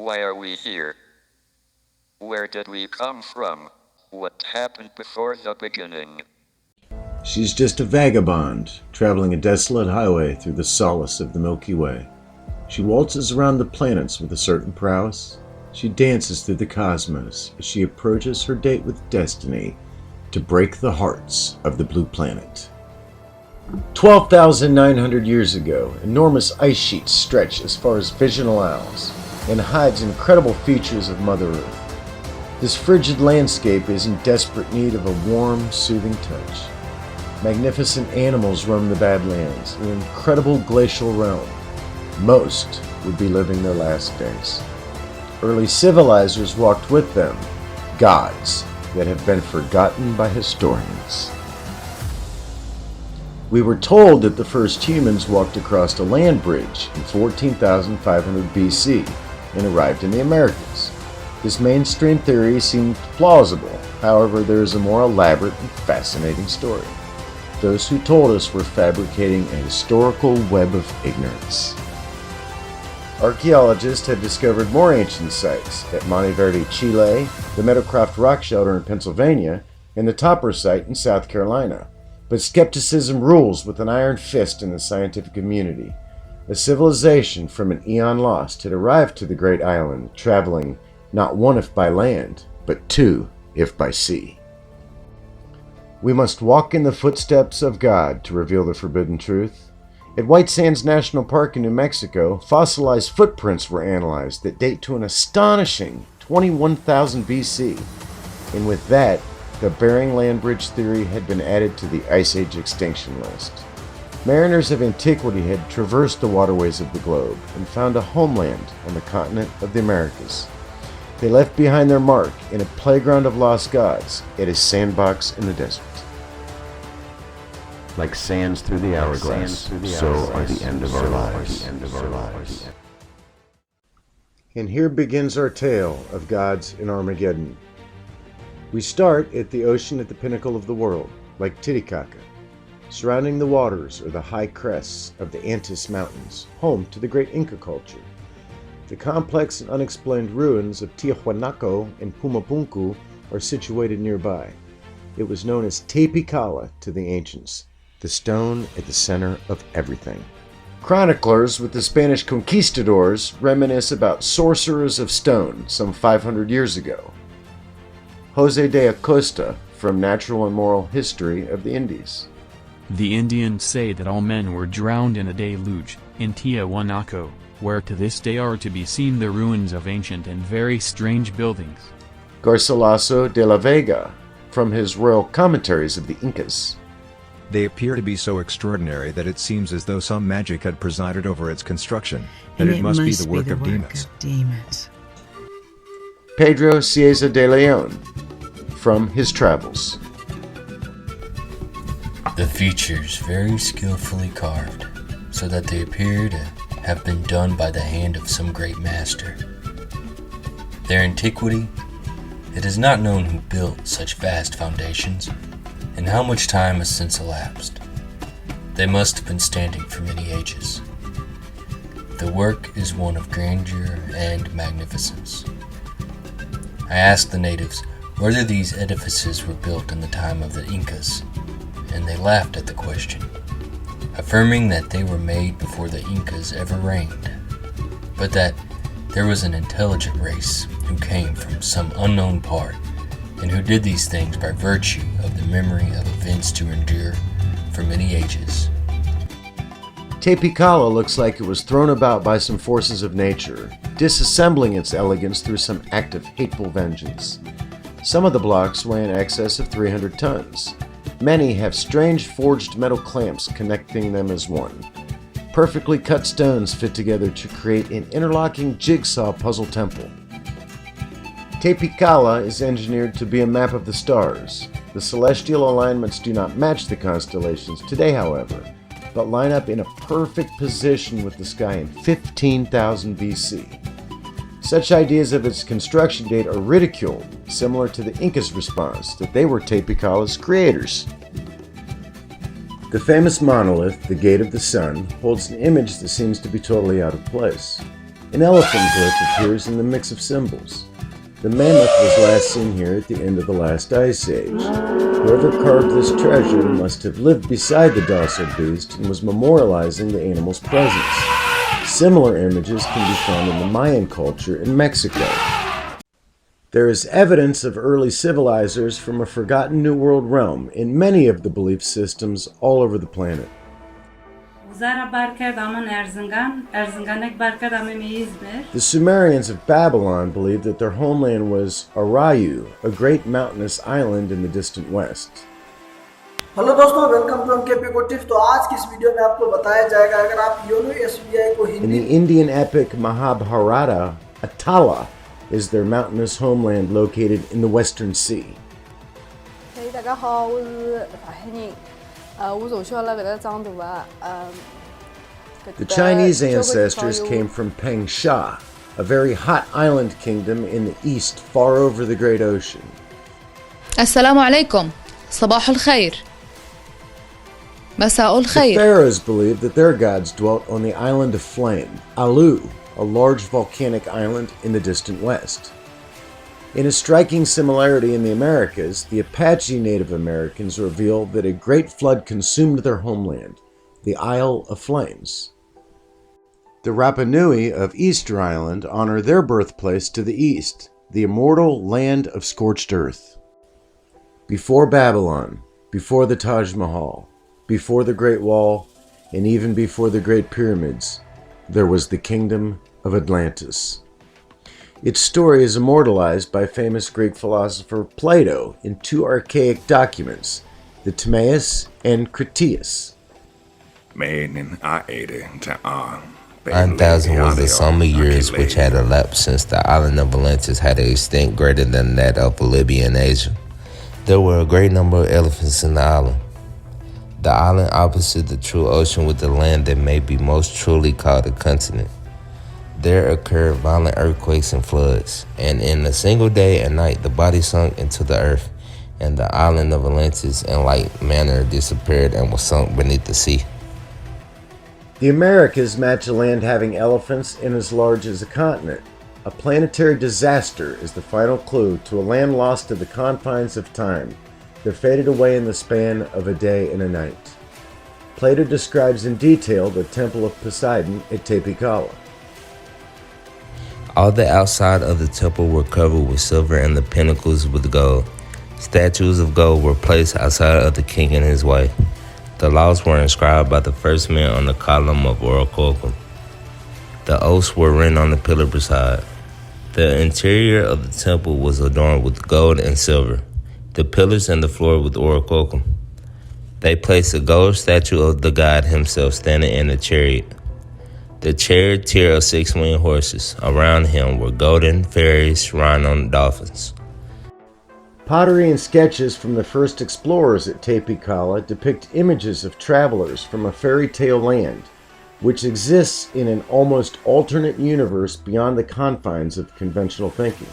Why are we here? Where did we come from? What happened before the beginning? She's just a vagabond, traveling a desolate highway through the solace of the Milky Way. She waltzes around the planets with a certain prowess. She dances through the cosmos as she approaches her date with destiny to break the hearts of the blue planet. 12,900 years ago, enormous ice sheets stretch as far as vision allows and hides incredible features of Mother Earth. This frigid landscape is in desperate need of a warm, soothing touch. Magnificent animals roam the Badlands, an incredible glacial realm. Most would be living their last days. Early civilizers walked with them, gods that have been forgotten by historians. We were told that the first humans walked across a land bridge in 14,500 BC and arrived in the Americas. This mainstream theory seemed plausible, however there is a more elaborate and fascinating story. Those who told us were fabricating a historical web of ignorance. Archaeologists had discovered more ancient sites at Monte Verde, Chile, the Meadowcroft Rock Shelter in Pennsylvania, and the Topper site in South Carolina. But skepticism rules with an iron fist in the scientific community. A civilization from an eon lost had arrived to the great island, traveling not one if by land, but two if by sea. We must walk in the footsteps of God to reveal the forbidden truth. At White Sands National Park in New Mexico, fossilized footprints were analyzed that date to an astonishing 21,000 BC. And with that, the Bering Land Bridge theory had been added to the Ice Age extinction list. Mariners of antiquity had traversed the waterways of the globe and found a homeland on the continent of the Americas. They left behind their mark in a playground of lost gods, at a sandbox in the desert. Like sands through the hourglass, so are the end of our lives. And here begins our tale of gods in Armageddon. We start at the ocean at the pinnacle of the world, like Titicaca. Surrounding the waters are the high crests of the Andes Mountains, home to the great Inca culture. The complex and unexplained ruins of Tiahuanaco and Pumapunku are situated nearby. It was known as Tepicala to the ancients, the stone at the center of everything. Chroniclers with the Spanish conquistadors reminisce about sorcerers of stone some 500 years ago. Jose de Acosta from Natural and Moral History of the Indies. The Indians say that all men were drowned in a deluge, in Tiahuanaco, where to this day are to be seen the ruins of ancient and very strange buildings. Garcilaso de la Vega from his royal commentaries of the Incas. They appear to be so extraordinary that it seems as though some magic had presided over its construction, that it must be the work of demons. Pedro Cieza de Leon from his travels. The features very skillfully carved, so that they appear to have been done by the hand of some great master. Their antiquity, it is not known who built such vast foundations, and how much time has since elapsed. They must have been standing for many ages. The work is one of grandeur and magnificence. I asked the natives whether these edifices were built in the time of the Incas, and they laughed at the question, affirming that they were made before the Incas ever reigned, but that there was an intelligent race who came from some unknown part and who did these things by virtue of the memory of events to endure for many ages. Tepicala looks like it was thrown about by some forces of nature, disassembling its elegance through some act of hateful vengeance. Some of the blocks weigh in excess of 300 tons. Many have strange forged metal clamps connecting them as one. Perfectly cut stones fit together to create an interlocking jigsaw puzzle temple. Tepicala is engineered to be a map of the stars. The celestial alignments do not match the constellations today, however, but line up in a perfect position with the sky in 15,000 BC. Such ideas of its construction date are ridiculed, similar to the Incas' response that they were Tepicala's creators. The famous monolith, the Gate of the Sun, holds an image that seems to be totally out of place. An elephant glyph appears in the mix of symbols. The mammoth was last seen here at the end of the last ice age. Whoever carved this treasure must have lived beside the docile beast and was memorializing the animal's presence. Similar images can be found in the Mayan culture in Mexico. There is evidence of early civilizers from a forgotten New World realm in many of the belief systems all over the planet. The Sumerians of Babylon believed that their homeland was Arayu, a great mountainous island in the distant west. Hello दोस्तों, welcome to MK को tips. तो आज की इस video में आपको बताया जाएगा अगर आप योनो एसबीआई को In the Indian epic Mahabharata, Atala is their mountainous homeland located in the Western Sea. 大家好，我是法黑人。我从小辣搿搭长大的。The Chinese ancestors came from Pangsha, a very hot island kingdom in the east far over the great ocean. السلام عليكم. صباح الخير. مساء The الخير. pharaohs believed that their gods dwelt on the island of flame, Alu, a large volcanic island in the distant west. In a striking similarity in the Americas, the Apache Native Americans reveal that a great flood consumed their homeland, the Isle of Flames. The Rapa Nui of Easter Island honor their birthplace to the east, the immortal land of scorched earth. Before Babylon, before the Taj Mahal, before the Great Wall, and even before the Great Pyramids, there was the kingdom of Atlantis. Its story is immortalized by famous Greek philosopher Plato in two archaic documents, the Timaeus and Critias. 9,000 was the sum of years which had elapsed since the island of Atlantis had an extent greater than that of Libya and Asia. There were a great number of elephants in the island. The island opposite the true ocean with the land that may be most truly called a continent. There occurred violent earthquakes and floods, and in a single day and night the body sunk into the earth, and the island of Atlantis in like manner disappeared and was sunk beneath the sea. The Americas match a land having elephants and as large as a continent. A planetary disaster is the final clue to a land lost to the confines of time that faded away in the span of a day and a night. Plato describes in detail the Temple of Poseidon at Tepikala. All the outside of the temple were covered with silver and the pinnacles with gold. Statues of gold were placed outside of the king and his wife. The laws were inscribed by the first men on the column of orichalcum. The oaths were written on the pillar beside. The interior of the temple was adorned with gold and silver, the pillars and the floor with orichalcum. They placed a gold statue of the god himself standing in a chariot. The charioteer of 6 winged horses. Around him were golden fairies riding on dolphins. Pottery and sketches from the first explorers at Tepikala depict images of travelers from a fairy tale land, which exists in an almost alternate universe beyond the confines of conventional thinking.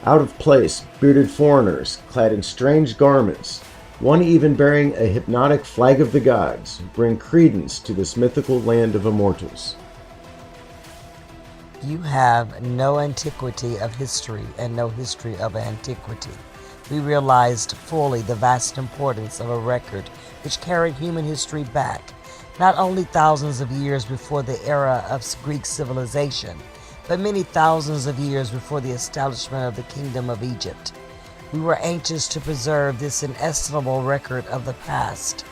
Out of place, bearded foreigners, clad in strange garments, one even bearing a hypnotic flag of the gods, bring credence to this mythical land of immortals. You have no antiquity of history and no history of antiquity. We realized fully the vast importance of a record which carried human history back, not only thousands of years before the era of Greek civilization, but many thousands of years before the establishment of the Kingdom of Egypt. We were anxious to preserve this inestimable record of the past.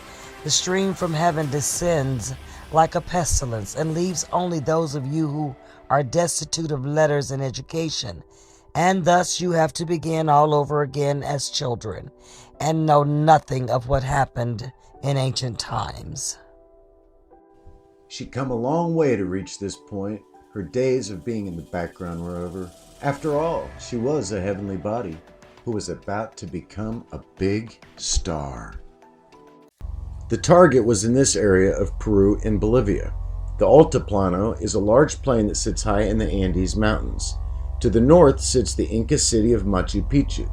The stream from heaven descends like a pestilence and leaves only those of you who are destitute of letters and education, and thus you have to begin all over again as children and know nothing of what happened in ancient times. She'd come a long way to reach this point. Her days of being in the background were over. After all, she was a heavenly body who was about to become a big star. The target was in this area of Peru and Bolivia. The Altiplano is a large plain that sits high in the Andes Mountains. To the north sits the Inca city of Machu Picchu.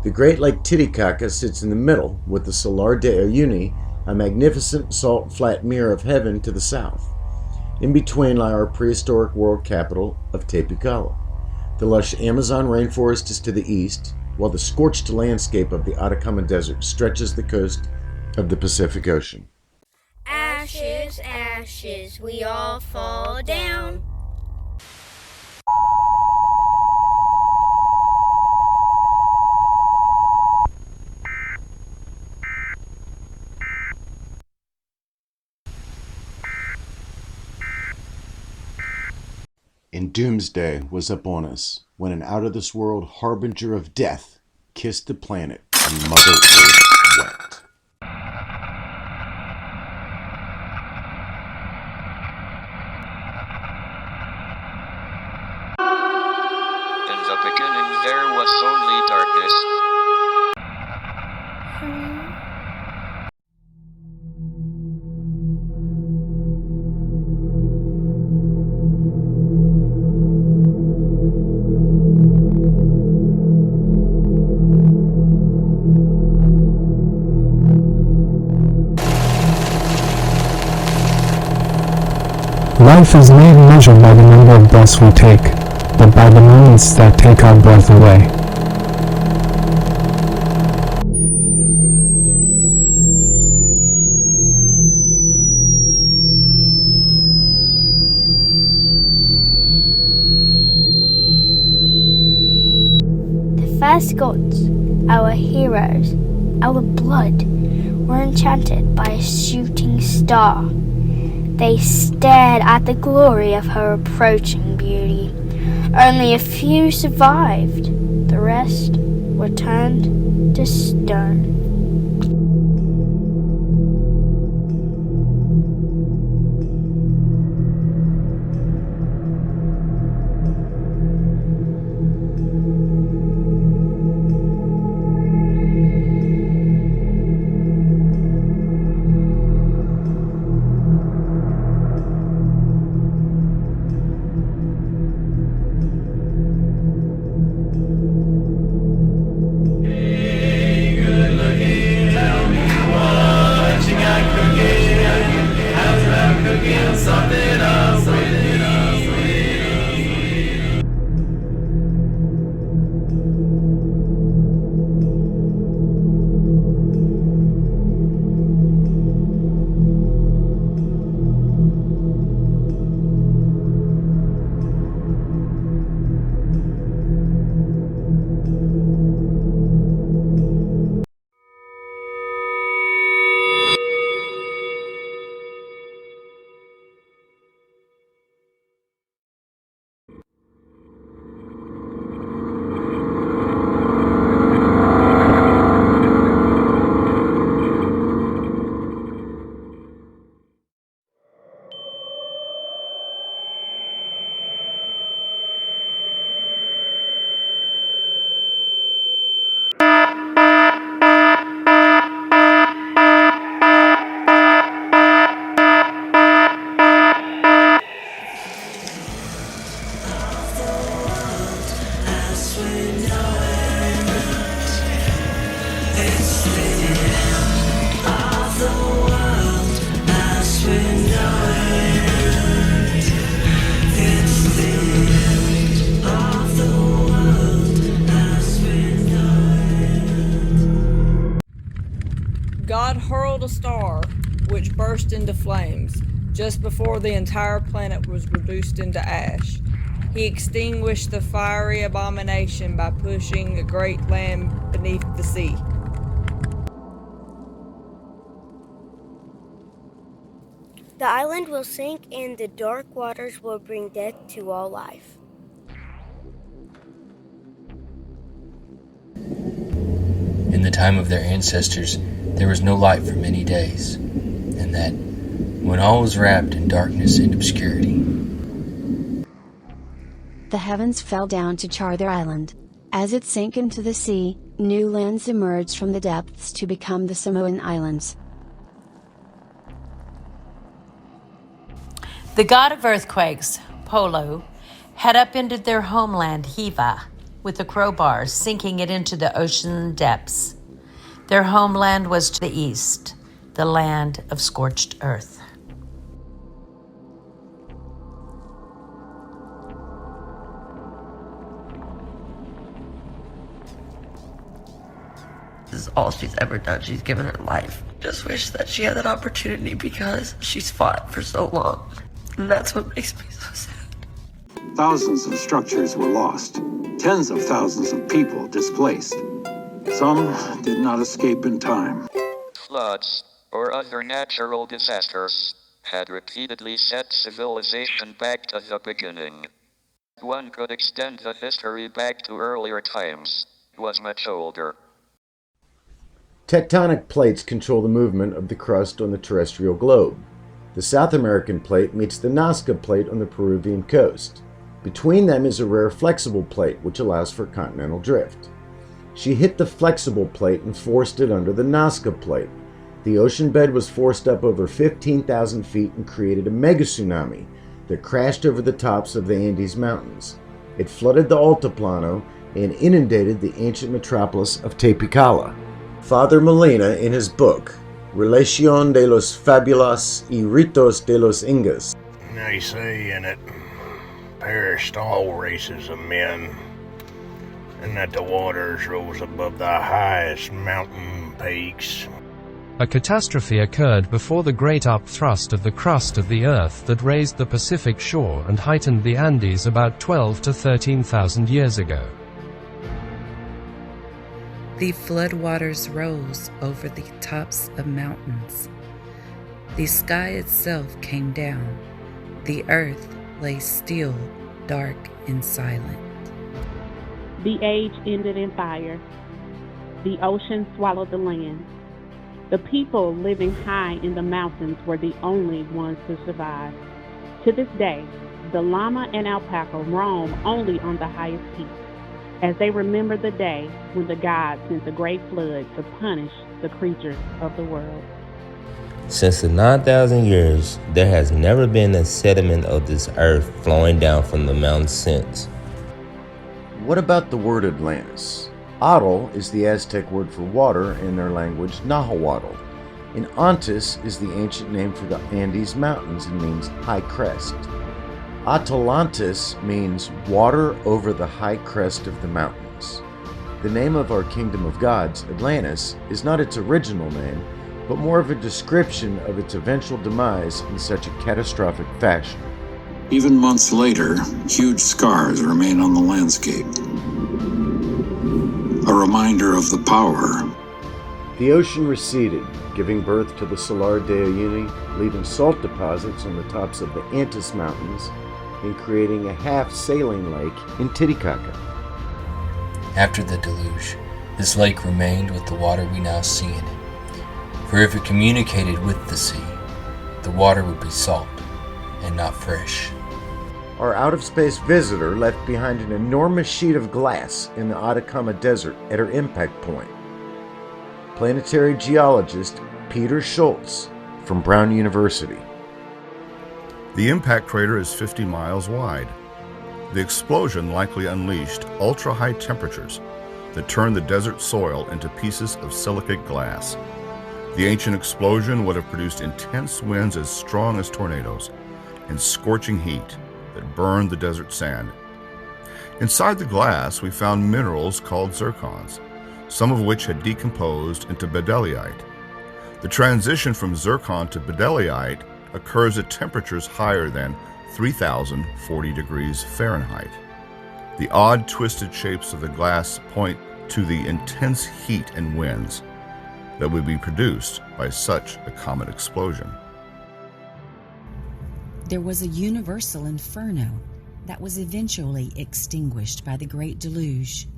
The Great Lake Titicaca sits in the middle, with the Salar de Uyuni, a magnificent salt flat mirror of heaven, to the south. In between lie our prehistoric world capital of Tepecala. The lush Amazon rainforest is to the east, while the scorched landscape of the Atacama Desert stretches the coast of the Pacific Ocean. Ashes, ashes, we all fall down. And Doomsday was upon us, when an out-of-this-world harbinger of death kissed the planet and Mother Earth wept. In the beginning there was only darkness. Life is not measured by the number of breaths we take, but by the moments that take our breath away. The first gods, our heroes, our blood, were enchanted by a shooting star. They stared at the glory of her approaching beauty. Only a few survived. The rest were turned to stone. God hurled a star, which burst into flames, just before the entire planet was reduced into ash. He extinguished the fiery abomination by pushing a great land beneath the sea. The island will sink and the dark waters will bring death to all life. In the time of their ancestors, there was no light for many days, and that, when all was wrapped in darkness and obscurity, the heavens fell down to char their island. As it sank into the sea, new lands emerged from the depths to become the Samoan Islands. The god of earthquakes, Polo, had upended their homeland, Hiva, with the crowbars, sinking it into the ocean depths. Their homeland was to the east, the land of scorched earth. is all she's ever done. She's given her life. Just wish that she had that opportunity because she's fought for so long. And that's what makes me so sad. Thousands of structures were lost. Tens of thousands of people displaced. Some did not escape in time. Floods, or other natural disasters, had repeatedly set civilization back to the beginning. One could extend the history back to earlier times. It was much older. Tectonic plates control the movement of the crust on the terrestrial globe. The South American plate meets the Nazca plate on the Peruvian coast. Between them is a rare flexible plate which allows for continental drift. She hit the flexible plate and forced it under the Nazca plate. The ocean bed was forced up over 15,000 feet and created a mega tsunami that crashed over the tops of the Andes Mountains. It flooded the Altiplano and inundated the ancient metropolis of Tepicala. Father Molina, in his book, Relación de los Fabulas y Ritos de los Incas, They say in it, perished all races of men, and that the waters rose above the highest mountain peaks. A catastrophe occurred before the great upthrust of the crust of the Earth that raised the Pacific shore and heightened the Andes about 12 to 13,000 years ago. The floodwaters rose over the tops of mountains. The sky itself came down. The earth lay still, dark and silent. The age ended in fire. The ocean swallowed the land. The people living high in the mountains were the only ones to survive. To this day, the llama and alpaca roam only on the highest peaks, as they remember the day when the gods sent the great flood to punish the creatures of the world. Since the 9,000 years, there has never been a sediment of this earth flowing down from the mountains since. What about the word Atlantis? Atl is the Aztec word for water in their language, Nahuatl, and Antis is the ancient name for the Andes Mountains and means high crest. Atlantis means water over the high crest of the mountains. The name of our kingdom of gods, Atlantis, is not its original name, but more of a description of its eventual demise in such a catastrophic fashion. Even months later, huge scars remain on the landscape. A reminder of the power. The ocean receded, giving birth to the Salar de Uyuni, leaving salt deposits on the tops of the Antis Mountains and creating a half-saline lake in Titicaca. After the deluge, this lake remained with the water we now see in it. For if it communicated with the sea, the water would be salt and not fresh. Our out-of-space visitor left behind an enormous sheet of glass in the Atacama Desert at her impact point. Planetary geologist Peter Schultz from Brown University. The impact crater is 50 miles wide. The explosion likely unleashed ultra-high temperatures that turned the desert soil into pieces of silicate glass. The ancient explosion would have produced intense winds as strong as tornadoes and scorching heat that burned the desert sand. Inside the glass, we found minerals called zircons, some of which had decomposed into bedelite. The transition from zircon to bedelite occurs at temperatures higher than 3,040 degrees Fahrenheit. The odd twisted shapes of the glass point to the intense heat and winds that would be produced by such a comet explosion. There was a universal inferno that was eventually extinguished by the Great Deluge.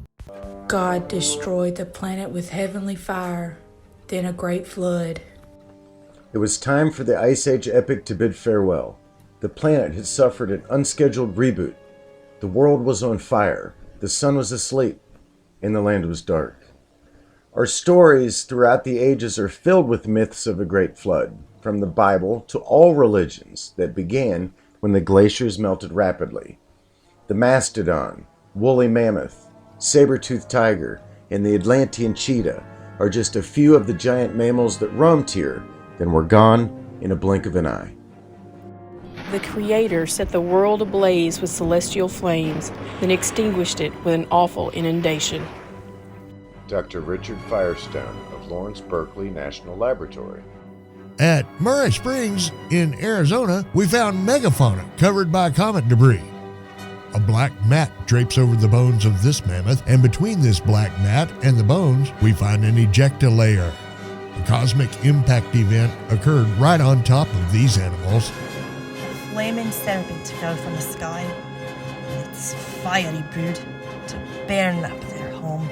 God destroyed the planet with heavenly fire, then a great flood. It was time for the Ice Age epic to bid farewell. The planet had suffered an unscheduled reboot. The world was on fire, the sun was asleep, and the land was dark. Our stories throughout the ages are filled with myths of a great flood, from the Bible to all religions that began when the glaciers melted rapidly. The mastodon, woolly mammoth, saber-toothed tiger, and the Atlantean cheetah are just a few of the giant mammals that roamed here, then were gone in a blink of an eye. The Creator set the world ablaze with celestial flames, then extinguished it with an awful inundation. Dr. Richard Firestone of Lawrence Berkeley National Laboratory. At Murray Springs in Arizona, we found megafauna covered by comet debris. A black mat drapes over the bones of this mammoth, and between this black mat and the bones, we find an ejecta layer. A cosmic impact event occurred right on top of these animals. A flaming serpent fell from the sky, its fiery brood to burn up their home.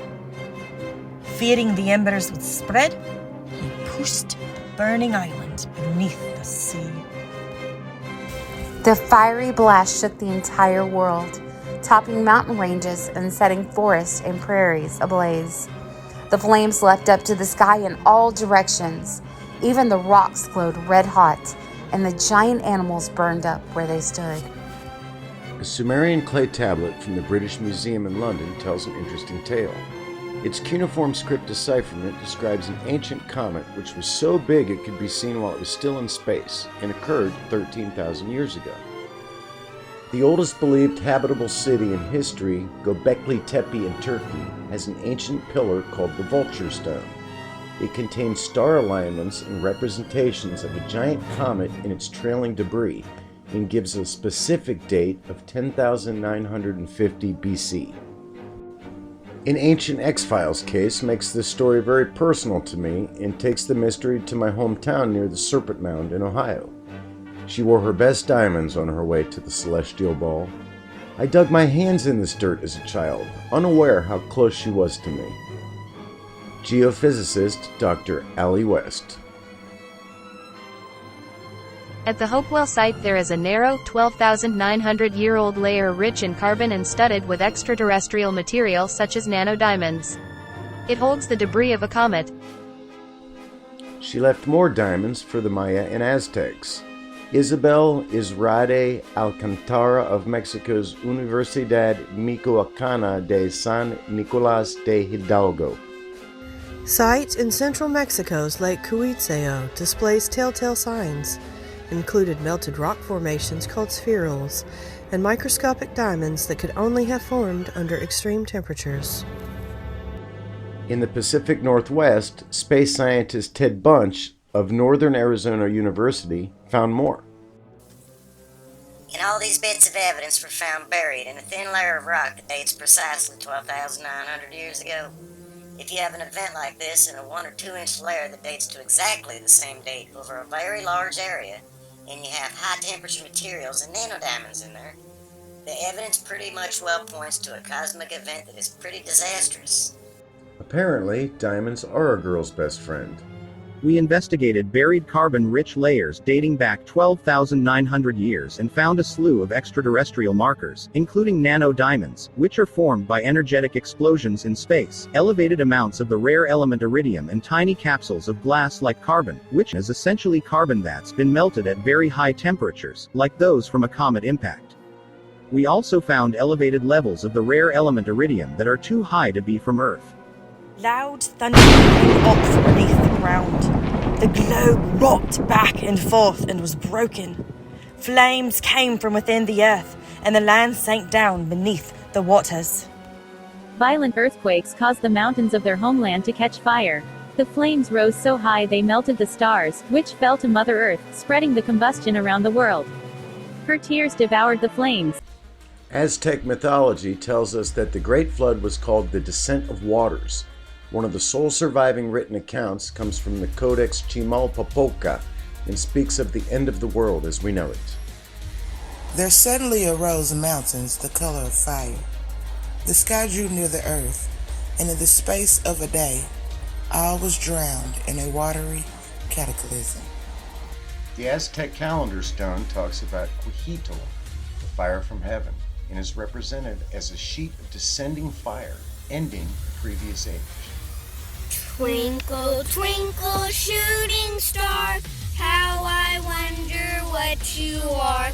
Fearing the embers would spread, he pushed the burning island beneath the sea. The fiery blast shook the entire world, topping mountain ranges and setting forests and prairies ablaze. The flames leapt up to the sky in all directions. Even the rocks glowed red hot, and the giant animals burned up where they stood. A Sumerian clay tablet from the British Museum in London tells an interesting tale. Its cuneiform script decipherment describes an ancient comet which was so big it could be seen while it was still in space and occurred 13,000 years ago. The oldest believed habitable city in history, Göbekli Tepe in Turkey, has an ancient pillar called the Vulture Stone. It contains star alignments and representations of a giant comet in its trailing debris and gives a specific date of 10,950 BC. An ancient X-Files case makes this story very personal to me and takes the mystery to my hometown near the Serpent Mound in Ohio. She wore her best diamonds on her way to the Celestial Ball. I dug my hands in this dirt as a child, unaware how close she was to me. Geophysicist Dr. Allie West. At the Hopewell site there is a narrow, 12,900-year-old layer rich in carbon and studded with extraterrestrial material such as nanodiamonds. It holds the debris of a comet. She left more diamonds for the Maya and Aztecs. Isabel Izrade Alcantara of Mexico's Universidad Michoacana de San Nicolás de Hidalgo. Site in central Mexico's Lake Cuitzeo displays telltale signs, included melted rock formations called spherules, and microscopic diamonds that could only have formed under extreme temperatures. In the Pacific Northwest, space scientist Ted Bunch of Northern Arizona University found more. And all these bits of evidence were found buried in a thin layer of rock that dates precisely 12,900 years ago. If you have an event like this in a 1 or 2 inch layer that dates to exactly the same date over a very large area, and you have high temperature materials and nanodiamonds in there, the evidence pretty much well points to a cosmic event that is pretty disastrous. Apparently, diamonds are a girl's best friend. We investigated buried carbon-rich layers dating back 12,900 years and found a slew of extraterrestrial markers, including nanodiamonds, which are formed by energetic explosions in space, elevated amounts of the rare element iridium, and tiny capsules of glass like carbon, which is essentially carbon that's been melted at very high temperatures, like those from a comet impact. We also found elevated levels of the rare element iridium that are too high to be from Earth. Loud thunder came up from beneath the ground. The globe rocked back and forth and was broken. Flames came from within the earth, and the land sank down beneath the waters. Violent earthquakes caused the mountains of their homeland to catch fire. The flames rose so high they melted the stars, which fell to Mother Earth, spreading the combustion around the world. Her tears devoured the flames. Aztec mythology tells us that the Great Flood was called the Descent of Waters. One of the sole surviving written accounts comes from the Codex Chimalpopoca and speaks of the end of the world as we know it. There suddenly arose mountains the color of fire. The sky drew near the earth, and in the space of a day, all was drowned in a watery cataclysm. The Aztec calendar stone talks about Quijito, the fire from heaven, and is represented as a sheet of descending fire, ending the previous age. Twinkle, twinkle, shooting star, how I wonder what you are.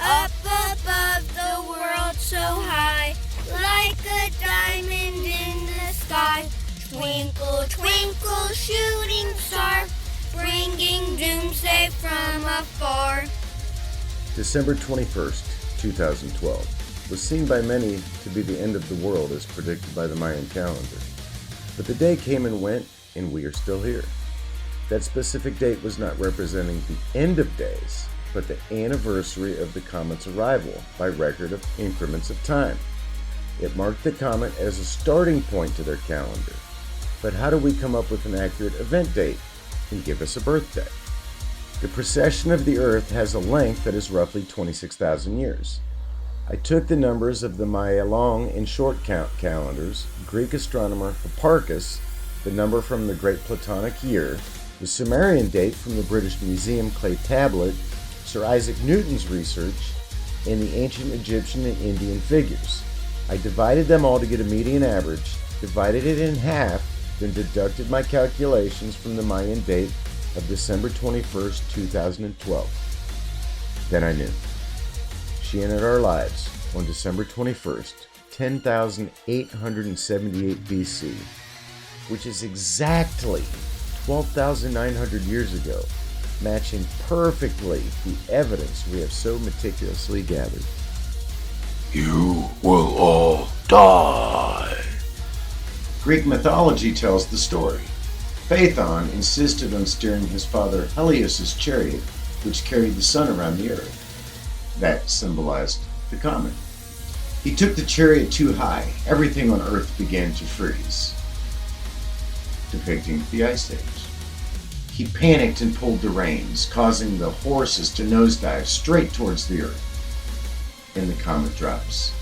Up above the world so high, like a diamond in the sky. Twinkle, twinkle, shooting star, bringing doomsday from afar. December 21st, 2012, was seen by many to be the end of the world as predicted by the Mayan calendar. But the day came and went, and we are still here. That specific date was not representing the end of days, but the anniversary of the comet's arrival by record of increments of time. It marked the comet as a starting point to their calendar. But how do we come up with an accurate event date and give us a birthday? The precession of the Earth has a length that is roughly 26,000 years. I took the numbers of the Maya long and short count calendars, Greek astronomer Hipparchus, the number from the Great Platonic Year, the Sumerian date from the British Museum clay tablet, Sir Isaac Newton's research, and the ancient Egyptian and Indian figures. I divided them all to get a median average, divided it in half, then deducted my calculations from the Mayan date of December 21st, 2012. Then I knew. She ended our lives on December 21st, 10,878 BC, which is exactly 12,900 years ago, matching perfectly the evidence we have so meticulously gathered. You will all die. Greek mythology tells the story. Phaethon insisted on steering his father Helios's chariot, which carried the sun around the earth. That symbolized the comet. He took the chariot too high. Everything on earth began to freeze, depicting the Ice Age. He panicked and pulled the reins, causing the horses to nosedive straight towards the earth. And the comet drops.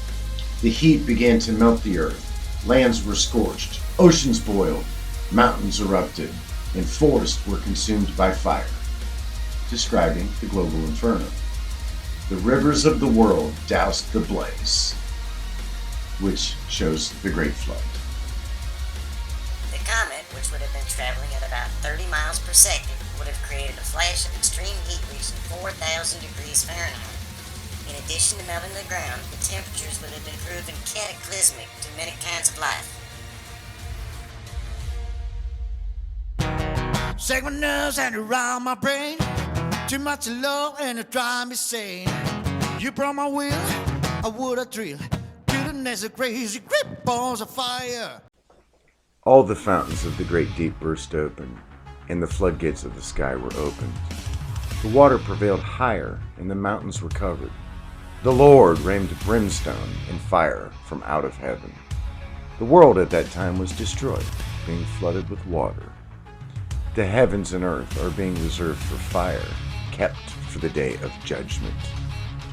The heat began to melt the earth. Lands were scorched, oceans boiled, mountains erupted, and forests were consumed by fire, describing the global inferno. The rivers of the world doused the blaze, which shows the Great Flood. The comet, which would have been traveling at about 30 miles per second, would have created a flash of extreme heat reaching 4,000 degrees Fahrenheit. In addition to melting the ground, the temperatures would have been proven cataclysmic to many kinds of life. Shake my nerves and around my brain. Too much love and it drive me sane. You brought my will, I would have drilled to the next crazy grip balls of fire. All the fountains of the great deep burst open, and the floodgates of the sky were opened. The water prevailed higher, and the mountains were covered. The Lord rained brimstone and fire from out of heaven. The world at that time was destroyed, being flooded with water. The heavens and earth are being reserved for fire, kept for the day of judgment.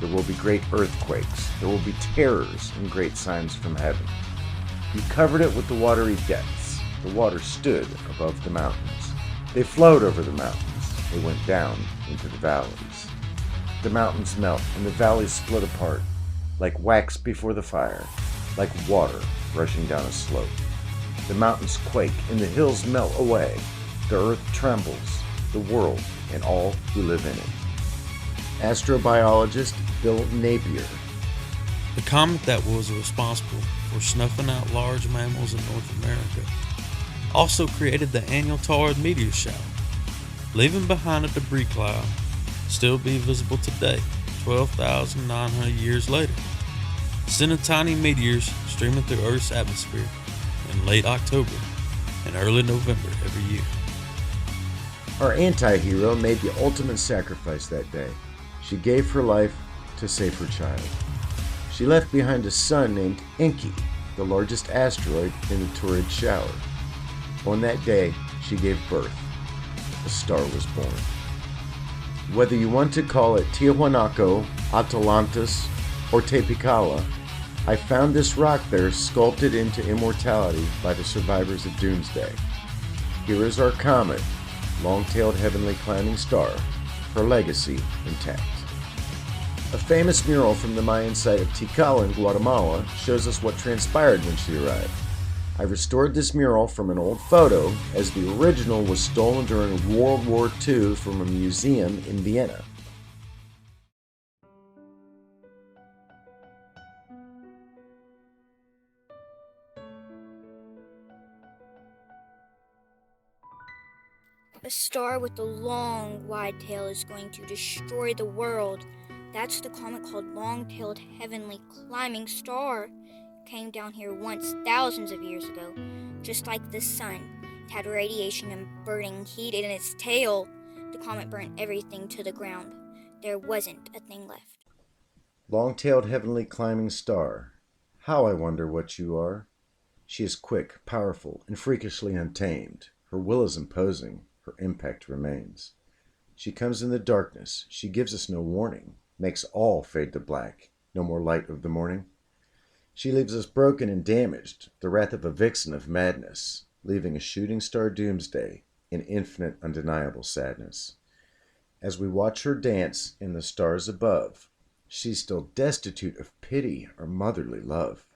There will be great earthquakes. There will be terrors and great signs from heaven. He covered it with the watery depths. The water stood above the mountains. They flowed over the mountains. They went down into the valleys. The mountains melt and the valleys split apart, like wax before the fire, like water rushing down a slope. The mountains quake and the hills melt away. The earth trembles, the world and all who live in it. Astrobiologist Bill Napier. The comet that was responsible for snuffing out large mammals in North America also created the annual Taurid meteor shower, leaving behind a debris cloud still be visible today, 12,900 years later, sending tiny meteors streaming through Earth's atmosphere in late October and early November every year. Our anti-hero made the ultimate sacrifice that day. She gave her life to save her child. She left behind a son named Enki, the largest asteroid in the Taurid shower. On that day, she gave birth. A star was born. Whether you want to call it Tiahuanaco, Atlantis, or Tepicala, I found this rock there sculpted into immortality by the survivors of Doomsday. Here is our comet, long-tailed heavenly climbing star, her legacy intact. A famous mural from the Mayan site of Tikal in Guatemala shows us what transpired when she arrived. I restored this mural from an old photo, as the original was stolen during World War II from a museum in Vienna. A star with a long, wide tail is going to destroy the world. That's the comet called Long-Tailed Heavenly Climbing Star. came down here once thousands of years ago, just like the sun. It had radiation and burning heat in its tail. The comet burned everything to the ground. There wasn't a thing left. Long-tailed heavenly climbing star, how I wonder what you are. She is quick, powerful, and freakishly untamed. Her will is imposing, her impact remains. She comes in the darkness, she gives us no warning, makes all fade to black, no more light of the morning. She leaves us broken and damaged, the wrath of a vixen of madness, leaving a shooting star doomsday in infinite undeniable sadness. As we watch her dance in the stars above, she's still destitute of pity or motherly love.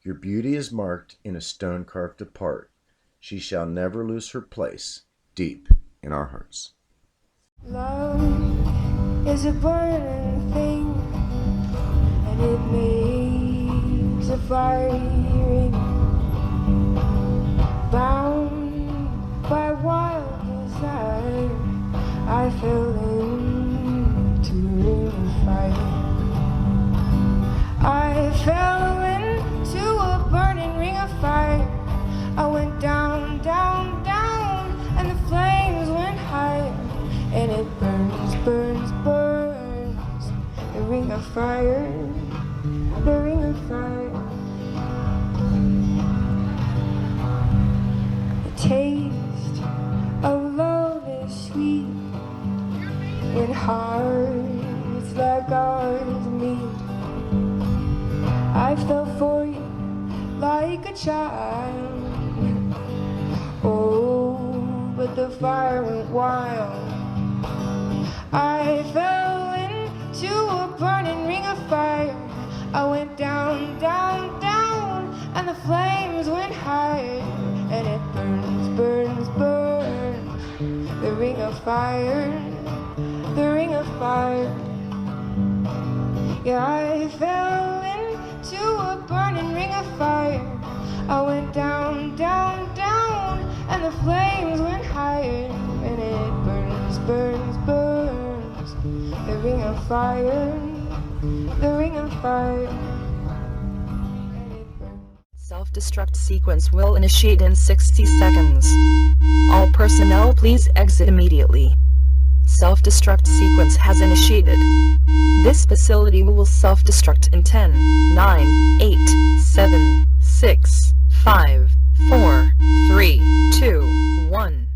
Your beauty is marked in a stone carved apart. She shall never lose her place deep in our hearts. Love is a burning thing, and it makes a fiery ring. Bound by wild desire, I fell into a fire. I fell into a burning ring of fire. I went down, down, down, and the flames went higher. And it burns, burns, burns. The ring of fire, the ring of fire. The taste of love is sweet when hearts like ours meet. I fell for you like a child. Oh, but the fire went wild. I fell into a burning ring of fire. I went down, down, down, and the flames went higher. And it burns, burns, burns. The ring of fire, the ring of fire. Yeah, I fell into a burning ring of fire. I went down, down, down, and the flames went higher. And it burns, burns, burns. The ring of fire, the ring of fire. Self-destruct sequence will initiate in 60 seconds. All personnel please exit immediately. Self-destruct sequence has initiated. This facility will self-destruct in 10, 9, 8, 7, 6, 5, 4, 3, 2, 1.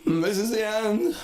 This is the end.